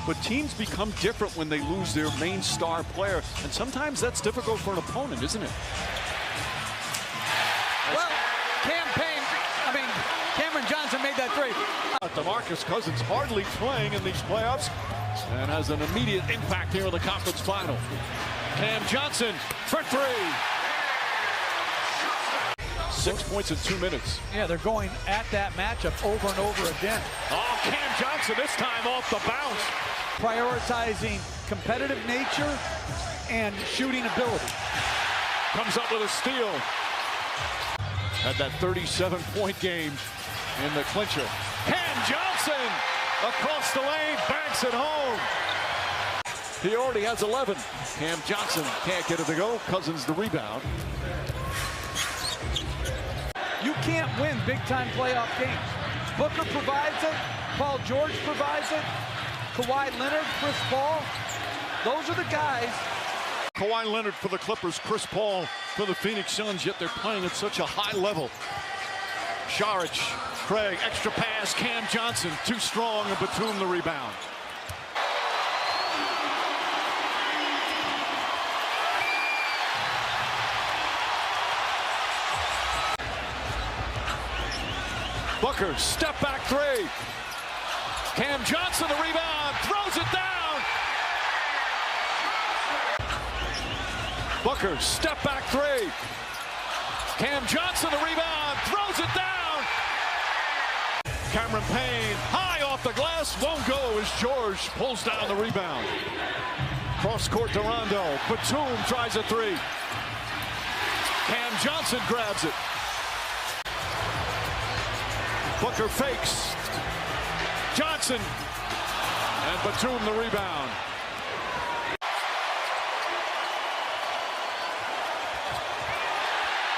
But teams become different when they lose their main star player, and sometimes that's difficult for an opponent, isn't it? Well, Cameron Johnson made that three. DeMarcus Cousins hardly playing in these playoffs and has an immediate impact here in the conference final. Cam Johnson for three. 6 points in 2 minutes. Yeah, they're going at that matchup over and over again. Oh, Cam Johnson this time off the bounce. Prioritizing competitive nature and shooting ability. Comes up with a steal. Had that 37-point game in the clincher. Cam Johnson across the lane, banks it home. He already has 11. Cam Johnson can't get it to go. Cousins the rebound. You can't win big-time playoff games. Booker provides it. Paul George provides it. Kawhi Leonard, Chris Paul. Those are the guys. Kawhi Leonard for the Clippers, Chris Paul for the Phoenix Suns, yet they're playing at such a high level. Saric, Craig, extra pass, Cam Johnson, too strong, and Batum the rebound. Booker, step back three. Cam Johnson the rebound, throws it down. Booker, step back three. Cam Johnson the rebound, throws it down. Cameron Payne, high off the glass, won't go as George pulls down the rebound. Cross court to Rondo. Batum tries a three. Cam Johnson grabs it. Booker fakes. Johnson and Batum the rebound.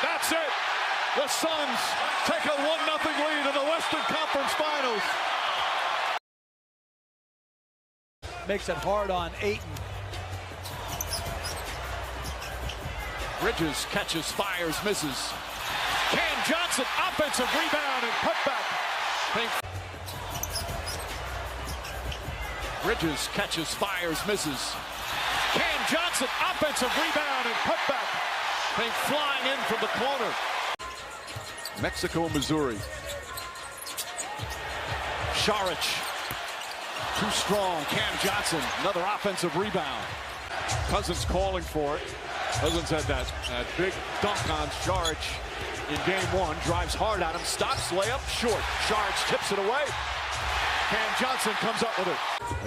That's it. The Suns take a 1-0 lead in the Western Conference Finals. Makes it hard on Ayton. Bridges catches, fires, misses. Cam Johnson, offensive rebound and putback. Bridges catches, fires, misses. Cam Johnson, offensive rebound and putback. Payne flying in from the corner. Mexico, Missouri. Saric, too strong. Cam Johnson, another offensive rebound. Cousins calling for it. Cousins had that big dunk on Saric in game one. Drives hard at him, stops, layup, short. Saric tips it away. Cam Johnson comes up with it.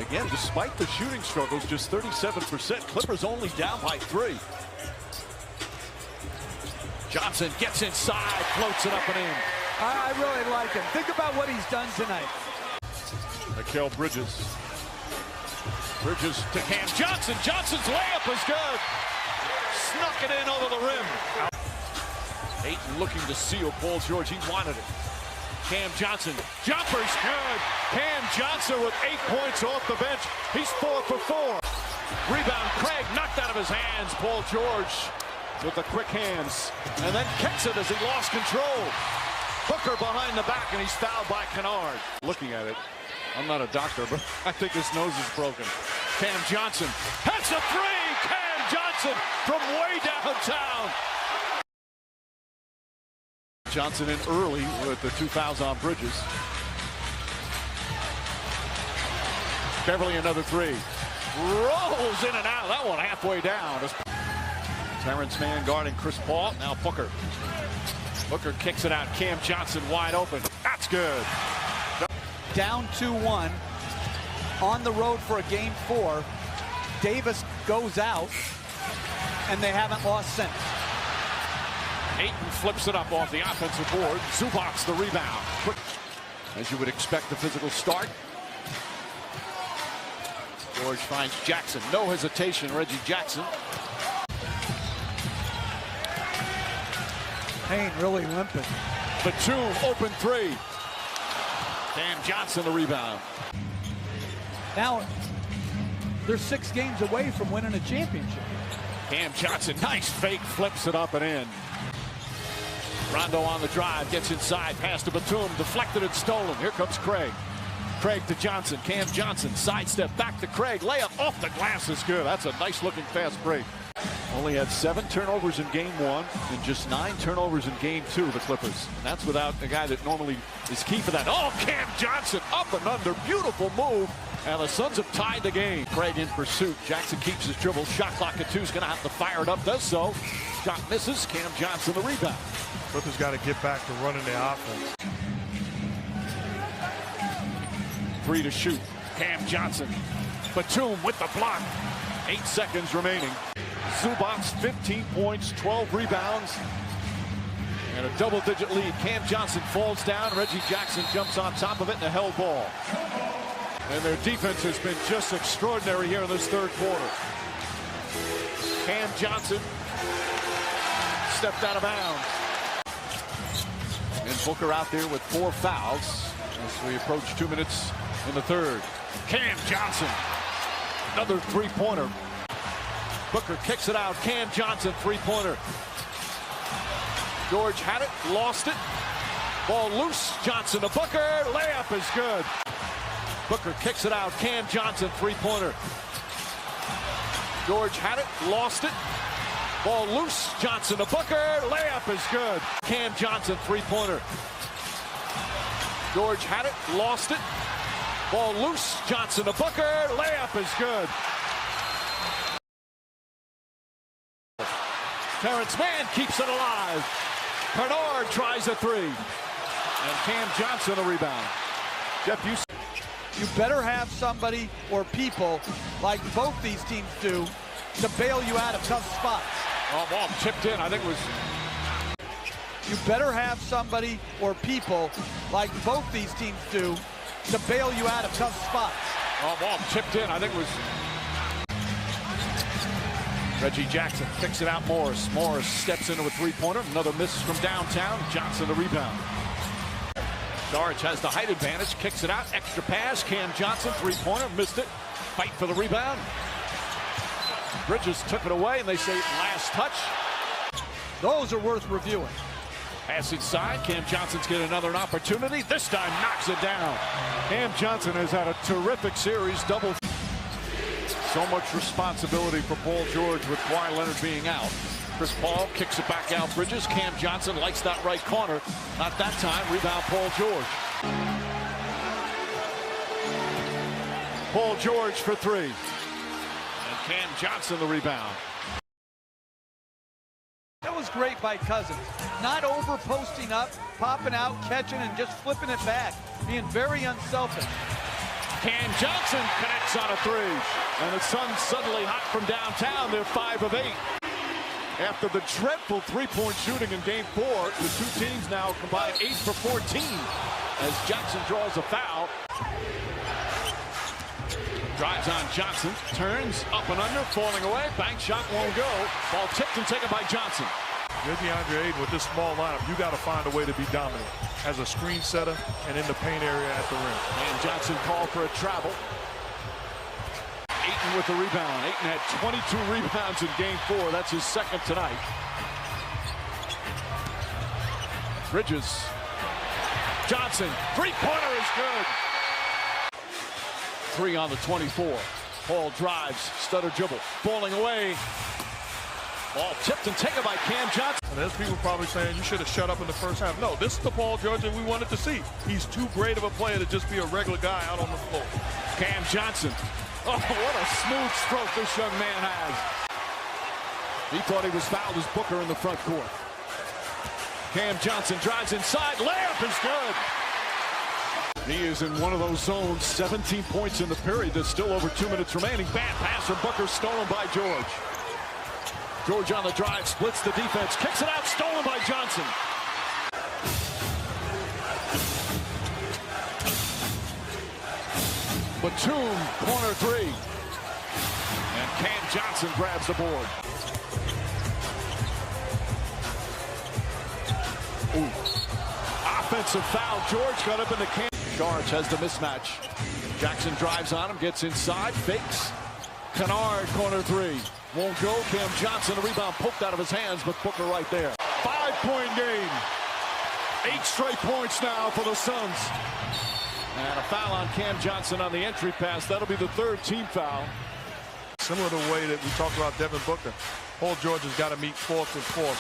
Again, despite the shooting struggles, just 37%. Clippers only down by 3. Johnson gets inside, floats it up and in. I really like him. Think about what he's done tonight. Mikal Bridges. Bridges to Cam Johnson. Johnson's layup is good. Snuck it in over the rim. Ayton looking to seal Paul George. He wanted it. Cam Johnson. Jumper's good. Cam Johnson with 8 points off the bench. He's 4 for 4. Rebound, Craig knocked out of his hands. Paul George with the quick hands. And then kicks it as he lost control. Booker behind the back, and he's fouled by Kennard. Looking at it, I'm not a doctor, but I think his nose is broken. Cam Johnson hits a three. Cam Johnson from way downtown. Johnson in early with the 2 fouls on Bridges. Beverly another three. Rolls in and out. That one halfway down. Terrence Mann guarding Chris Paul. Now Booker. Booker kicks it out. Cam Johnson wide open. That's good. Down 2-1 on the road for a game 4. Davis goes out, and they haven't lost since. Ayton flips it up off the offensive board. Zubac the rebound. As you would expect, the physical start. George finds Jackson. No hesitation, Reggie Jackson. Payne really limping. Batum, open three. Cam Johnson the rebound. Now, they're 6 games away from winning a championship. Cam Johnson, nice fake, flips it up and in. Rondo on the drive, gets inside, pass to Batum, deflected and stolen. Here comes Craig. Craig to Johnson. Cam Johnson, sidestep back to Craig. Layup off the glass is good. That's a nice-looking fast break. Only had 7 turnovers in game 1 and just 9 turnovers in game 2, the Clippers. And that's without a guy that normally is key for that. Oh, Cam Johnson up and under. Beautiful move. And the Suns have tied the game. Craig in pursuit. Jackson keeps his dribble. Shot clock at 2. Is going to have to fire it up. Does so. Shot misses. Cam Johnson the rebound. Clippers got to get back to running their offense. 3 to shoot. Cam Johnson. Batum with the block. 8 seconds remaining. Zubac, 15 points, 12 rebounds, and a double-digit lead. Cam Johnson falls down. Reggie Jackson jumps on top of it in a held ball. And their defense has been just extraordinary here in this third quarter. Cam Johnson stepped out of bounds. And Booker out there with 4 fouls as we approach 2 minutes in the third. Cam Johnson, another three-pointer. Booker kicks it out. Cam Johnson, three-pointer. George had it, lost it. Ball loose. Johnson to Booker. Layup is good. Booker kicks it out. Cam Johnson, three-pointer. George had it, lost it. Ball loose. Johnson to Booker. Layup is good. Cam Johnson, three-pointer. George had it, lost it. Ball loose. Johnson to Booker. Layup is good. Terrence Mann keeps it alive. Bernard tries a 3. And Cam Johnson a rebound. Jeff, you better have somebody or people like both these teams do to bail you out of tough spots. Oh, ball chipped in. I think it was. You better have somebody or people like both these teams do to bail you out of tough spots. Oh, ball chipped in. I think it was. Reggie Jackson kicks it out. Morris. Morris steps into a three-pointer. Another miss from downtown. Johnson the rebound. Sarge has the height advantage. Kicks it out. Extra pass. Cam Johnson, three-pointer. Missed it. Fight for the rebound. Bridges took it away, and they say last touch. Those are worth reviewing. Pass inside. Cam Johnson's getting another opportunity. This time knocks it down. Cam Johnson has had a terrific series. Double. So much responsibility for Paul George with Kawhi Leonard being out. Chris Paul kicks it back out. Bridges. Cam Johnson likes that right corner. Not that time. Rebound Paul George. Paul George for 3. And Cam Johnson the rebound. That was great by Cousins. Not over posting up, popping out, catching, and just flipping it back. Being very unselfish. Cam Johnson connects on a 3. And the Suns suddenly hot from downtown. They're 5 of 8. After the dreadful three-point shooting in game 4, the two teams now combine 8 for 14 as Jackson draws a foul. Drives on Johnson, turns up and under, falling away. Bank shot won't go. Ball tipped and taken by Johnson. You're DeAndre Ayton with this small lineup. You got to find a way to be dominant as a screen setter and in the paint area at the rim. And Johnson called for a travel. Ayton with the rebound. Ayton had 22 rebounds in game 4. That's his second tonight. Bridges. Johnson. Three-pointer is good. 3 on the 24. Paul drives. Stutter dribble. Falling away. Ball tipped and taken by Cam Johnson. And there's people probably saying you should have shut up in the first half. No, this is the Paul George that we wanted to see. He's too great of a player to just be a regular guy out on the floor. Cam Johnson. Oh, what a smooth stroke this young man has. He thought he was fouled as Booker in the front court. Cam Johnson drives inside. Layup is good. He is in one of those zones. 17 points in the period. There's still over 2 minutes remaining. Bad pass from Booker, stolen by George. George on the drive, splits the defense, kicks it out, stolen by Johnson. Batum, corner 3. And Cam Johnson grabs the board. Ooh. Offensive foul. George got up in the Cam. George has the mismatch. Jackson drives on him, gets inside, fakes. Kennard, corner 3. Won't go. Cam Johnson, the rebound poked out of his hands, but Booker right there. 5-point game. 8 straight points now for the Suns. And a foul on Cam Johnson on the entry pass. That'll be the third team foul. Similar to the way that we talked about Devin Booker, Paul George has got to meet fourth and fourth,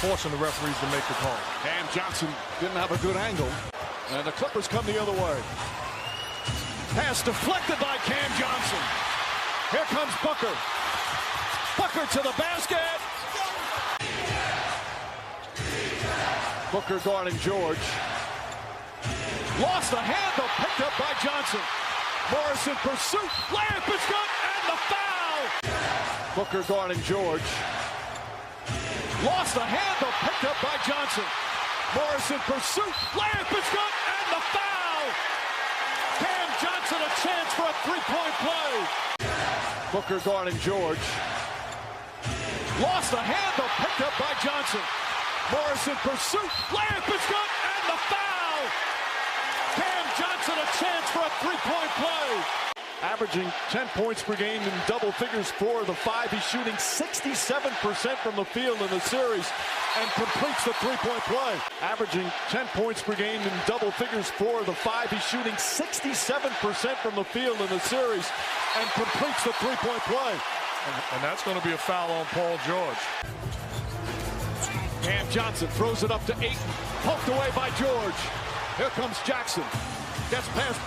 forcing the referees to make the call. Cam Johnson didn't have a good angle. And the Clippers come the other way. Pass deflected by Cam Johnson. Here comes Booker. Booker to the basket. Booker guarding George. Lost the handle, picked up by Johnson. Morris in pursuit. Layup is good, and the foul. Booker guarding George. Lost the handle, picked up by Johnson. Morris in pursuit. Layup is good, and the foul. Cam Johnson a chance for a three-point play. Booker guarding George. Lost the handle, picked up by Johnson. Morris in pursuit. Layup is good, and the foul. Cam Johnson a chance for a three-point play. Averaging 10 points per game in double figures, 4 of the 5. He's shooting 67% from the field in the series and completes the three-point play. Averaging 10 points per game in double figures, 4 of the 5. He's shooting 67% from the field in the series and completes the three-point play. And that's going to be a foul on Paul George. Cam Johnson throws it up to Ayton. Poked away by George. Here comes Jackson. Gets past